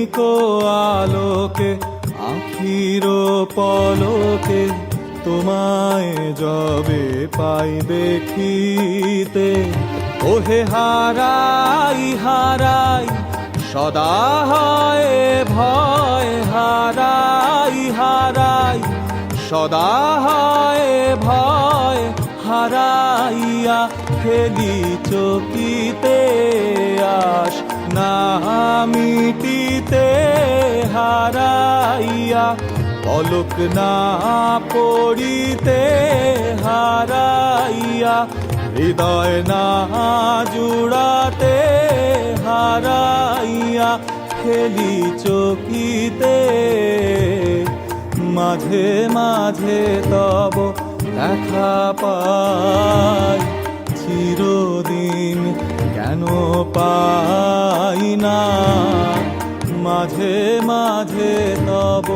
ক্ষণিক আলোকে আখির পলকে তোমায় যবে পাই দেখিতে, ওহে হারাই হারাই সদা হয় ভয়, হারাই হারাই সদা হয় ভয়, হারাইয়া খেলি চকিতে আশ না মিটিতে, হারাইয়া পলক না পড়িতে, হারাইয়া হৃদয় না জুড়াতে, হারাইয়া খেলি চকিতে। মাঝে মাঝে তব দেখা পাই, চিরদিন কেন পাই না, মাঝে মাঝে তব